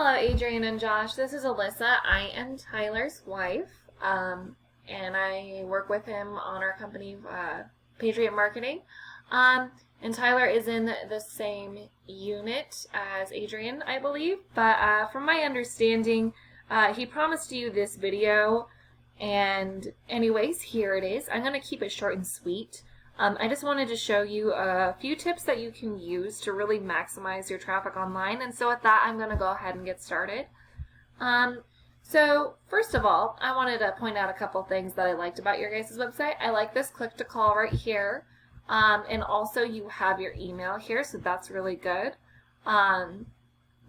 Hello, Adrian and Josh. This is Alyssa. I am Tyler's wife, and I work with him on our company, Patriot Marketing. And Tyler is in the same unit as Adrian, I believe. But from my understanding, he promised you this video. And anyways, here it is. I'm going to keep it short and sweet. I just wanted to show you a few tips that you can use to really maximize your traffic online. And so with that, I'm going to go ahead and get started. So first of all, I wanted to point out a couple things that I liked about your guys' website. I like this click to call right here. And also you have your email here, so that's really good.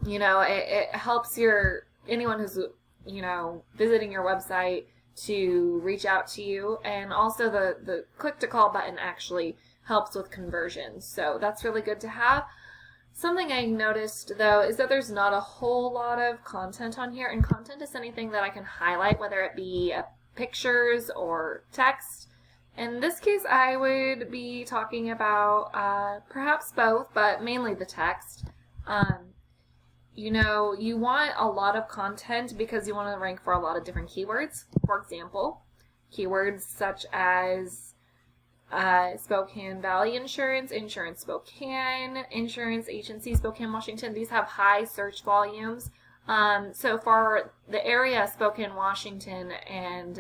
It helps anyone who's, visiting your website to reach out to you, and also the click to call button actually helps with conversions, so that's really good to have. Something I noticed though is that there's not a whole lot of content on here, and content is anything that I can highlight, whether it be pictures or text. In this case I would be talking about perhaps both, but mainly the text. You want a lot of content because you want to rank for a lot of different keywords. For example, keywords such as Spokane Valley Insurance, Insurance Spokane, Insurance Agency, Spokane, Washington. These have high search volumes. So for the area Spokane, Washington, and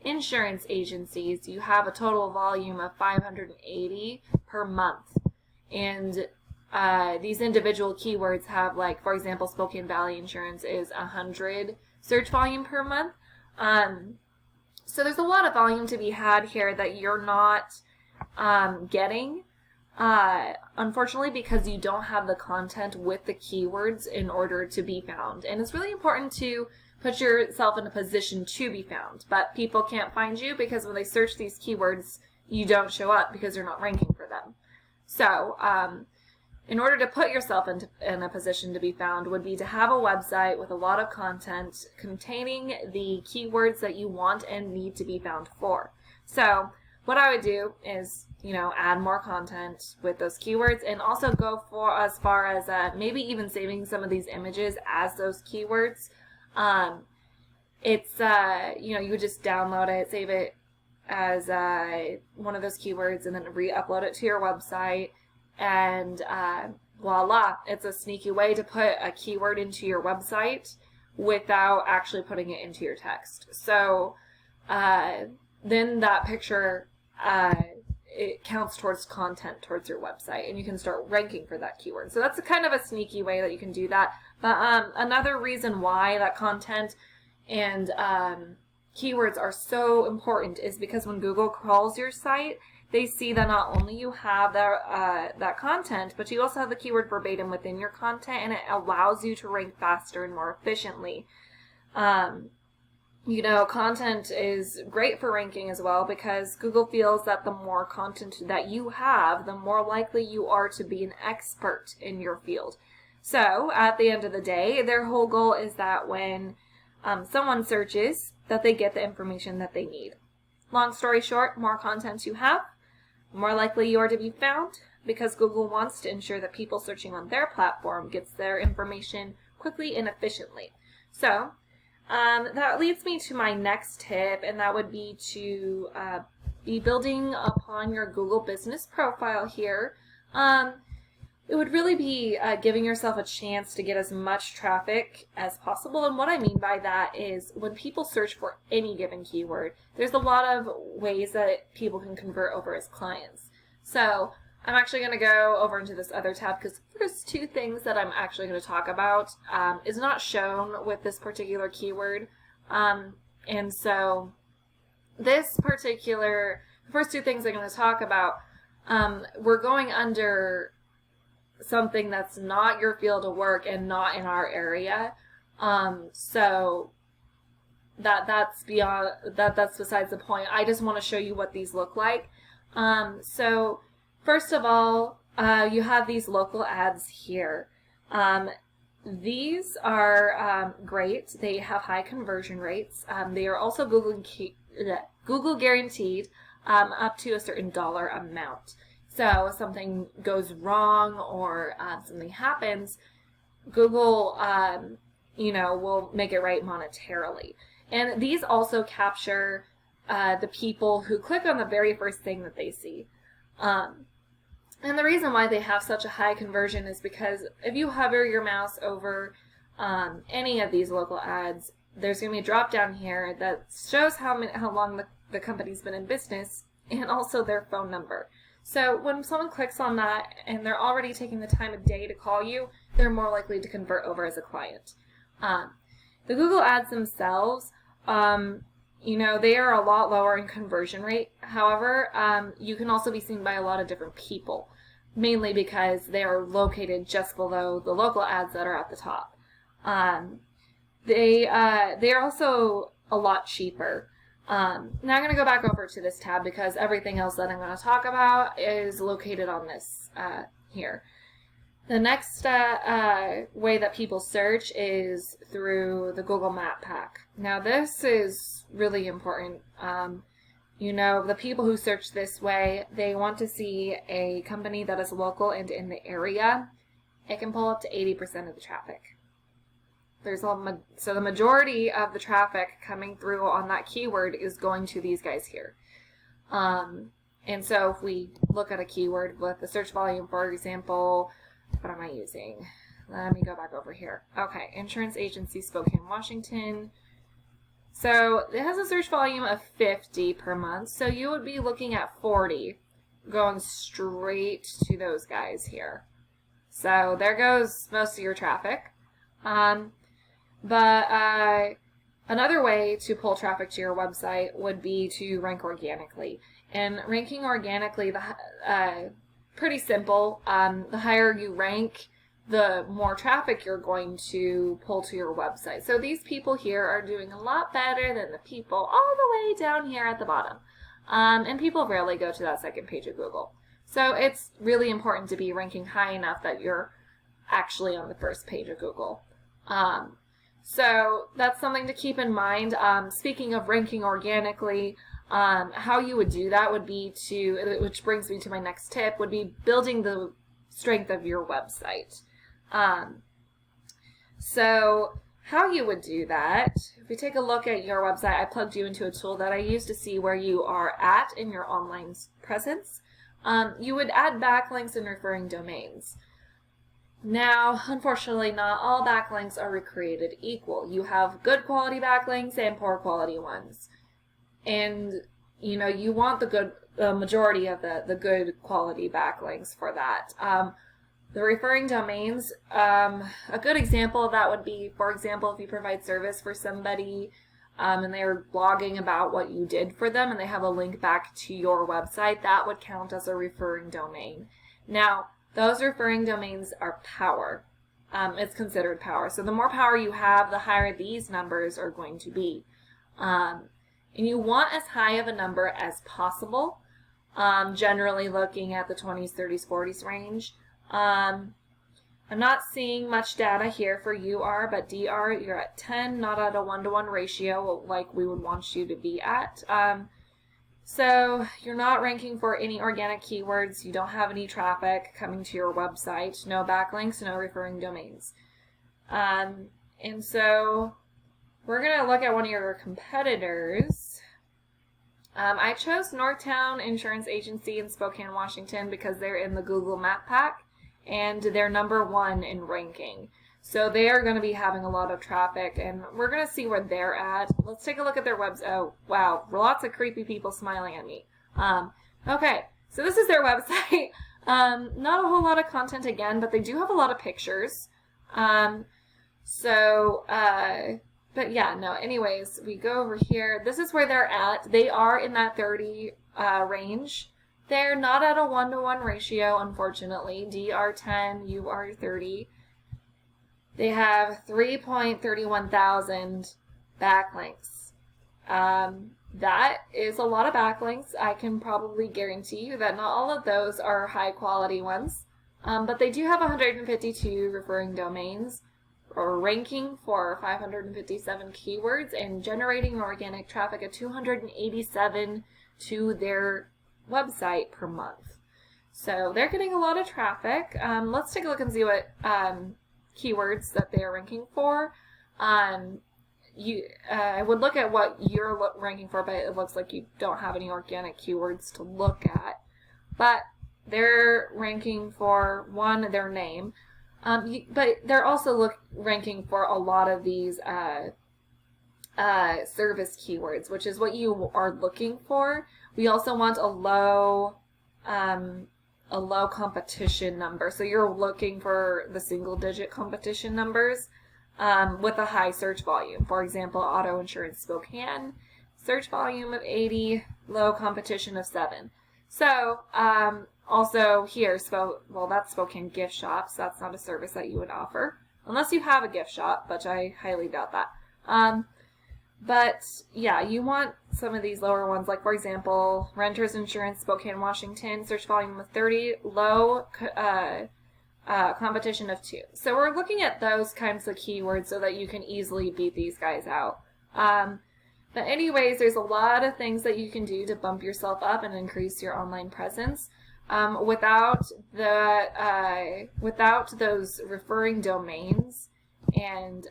insurance agencies, you have a total volume of 580 per month. And these individual keywords have, like, for example, Spokane Valley Insurance is 100 search volume per month. So there's a lot of volume to be had here that you're not getting, unfortunately, because you don't have the content with the keywords in order to be found. And it's really important to put yourself in a position to be found. But people can't find you because when they search these keywords, you don't show up because you're not ranking for them. So, in order to put yourself in a position to be found would be to have a website with a lot of content containing the keywords that you want and need to be found for. So what I would do is, add more content with those keywords, and also go for as far as maybe even saving some of these images as those keywords. You would just download it, save it as one of those keywords, and then re-upload it to your website. And voila, it's a sneaky way to put a keyword into your website without actually putting it into your text. So then that picture, it counts towards content towards your website, and you can start ranking for that keyword. So that's a kind of a sneaky way that you can do that. But another reason why that content and keywords are so important is because when Google crawls your site, they see that not only you have that content, but you also have the keyword verbatim within your content, and it allows you to rank faster and more efficiently. Content is great for ranking as well, because Google feels that the more content that you have, the more likely you are to be an expert in your field. So at the end of the day, their whole goal is that when someone searches, that they get the information that they need. Long story short, more content you have, more likely you are to be found, because Google wants to ensure that people searching on their platform gets their information quickly and efficiently. So that leads me to my next tip, and that would be to be building upon your Google business profile here. It would really be giving yourself a chance to get as much traffic as possible. And what I mean by that is when people search for any given keyword, there's a lot of ways that people can convert over as clients. So I'm actually going to go over into this other tab, because the first two things that I'm actually going to talk about is not shown with this particular keyword. And so the first two things I'm going to talk about, we're going under something that's not your field of work and not in our area. So that's besides the point. I just want to show you what these look like. So first of all, you have these local ads here. These are great. They have high conversion rates. They are also Google guaranteed up to a certain dollar amount. So if something goes wrong or something happens, Google will make it right monetarily. And these also capture the people who click on the very first thing that they see. And the reason why they have such a high conversion is because if you hover your mouse over any of these local ads, there's going to be a drop down here that shows how long the company's been in business and also their phone number. So when someone clicks on that and they're already taking the time of day to call you, they're more likely to convert over as a client. The Google ads themselves, they are a lot lower in conversion rate. However, you can also be seen by a lot of different people, mainly because they are located just below the local ads that are at the top. They are also a lot cheaper. Now I'm going to go back over to this tab because everything else that I'm going to talk about is located on this here. The next way that people search is through the Google Map Pack. Now this is really important. The people who search this way, they want to see a company that is local and in the area. It can pull up to 80% of the traffic. So the majority of the traffic coming through on that keyword is going to these guys here. And so if we look at a keyword with the search volume, for example, what am I using? Let me go back over here. Okay, insurance agency, Spokane, Washington. So it has a search volume of 50 per month. So you would be looking at 40 going straight to those guys here. So there goes most of your traffic. But another way to pull traffic to your website would be to rank organically. And ranking organically, pretty simple. The higher you rank, the more traffic you're going to pull to your website. So these people here are doing a lot better than the people all the way down here at the bottom. And people rarely go to that second page of Google. So it's really important to be ranking high enough that you're actually on the first page of Google. So that's something to keep in mind. Speaking of ranking organically, how you would do that would be which brings me to my next tip, would be building the strength of your website. So how you would do that, if we take a look at your website, I plugged you into a tool that I use to see where you are at in your online presence. You would add backlinks and referring domains. Now, unfortunately, not all backlinks are created equal. You have good quality backlinks and poor quality ones. And, you want the majority of the good quality backlinks for that. The referring domains, a good example of that would be, for example, if you provide service for somebody and they're blogging about what you did for them and they have a link back to your website, that would count as a referring domain. Now, those referring domains are power. It's considered power. So the more power you have, the higher these numbers are going to be. And you want as high of a number as possible, generally looking at the 20s, 30s, 40s range. I'm not seeing much data here for UR, but DR, you're at 10, not at a 1-to-1 ratio like we would want you to be at. So you're not ranking for any organic keywords, you don't have any traffic coming to your website, no backlinks, no referring domains. And so we're going to look at one of your competitors. I chose Northtown Insurance Agency in Spokane, Washington because they're in the Google Map Pack and they're #1 in ranking. So they are going to be having a lot of traffic, and we're going to see where they're at. Let's take a look at their website. Oh, wow, lots of creepy people smiling at me. Okay, so this is their website. Not a whole lot of content again, but they do have a lot of pictures. But yeah, no, anyways, we go over here. This is where they're at. They are in that 30 range. They're not at a 1-to-1 ratio, unfortunately. DR 10, UR 30. They have 3.31 thousand backlinks. That is a lot of backlinks. I can probably guarantee you that not all of those are high quality ones. But they do have 152 referring domains, or ranking for 557 keywords, and generating organic traffic of 287 to their website per month. So they're getting a lot of traffic. Let's take a look and see what keywords that they are ranking for. I would look at what you're ranking for, but it looks like you don't have any organic keywords to look at. But they're ranking for, one, their name, but they're also ranking for a lot of these service keywords, which is what you are looking for. We also want a low competition number. So you're looking for the single-digit competition numbers with a high search volume. For example, auto insurance Spokane, search volume of 80, low competition of 7. So also here, that's Spokane gift shops. That's not a service that you would offer unless you have a gift shop, but I highly doubt that. But yeah, you want some of these lower ones, like for example, renters insurance Spokane, Washington, search volume of 30, low competition of 2. So we're looking at those kinds of keywords so that you can easily beat these guys out. But anyways, there's a lot of things that you can do to bump yourself up and increase your online presence. Without those referring domains and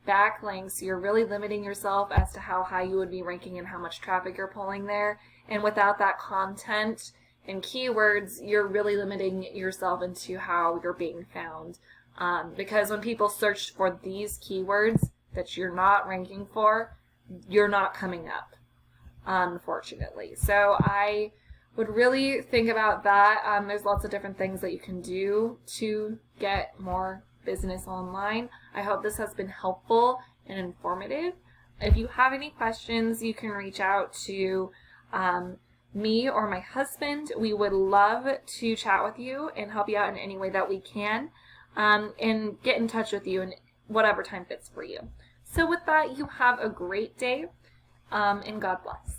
backlinks, you're really limiting yourself as to how high you would be ranking and how much traffic you're pulling there. And without that content and keywords, you're really limiting yourself into how you're being found. Because when people search for these keywords that you're not ranking for, you're not coming up, unfortunately. So I would really think about that. There's lots of different things that you can do to get more business online. I hope this has been helpful and informative. If you have any questions, you can reach out to me or my husband. We would love to chat with you and help you out in any way that we can, and get in touch with you in whatever time fits for you. So with that, you have a great day, and God bless.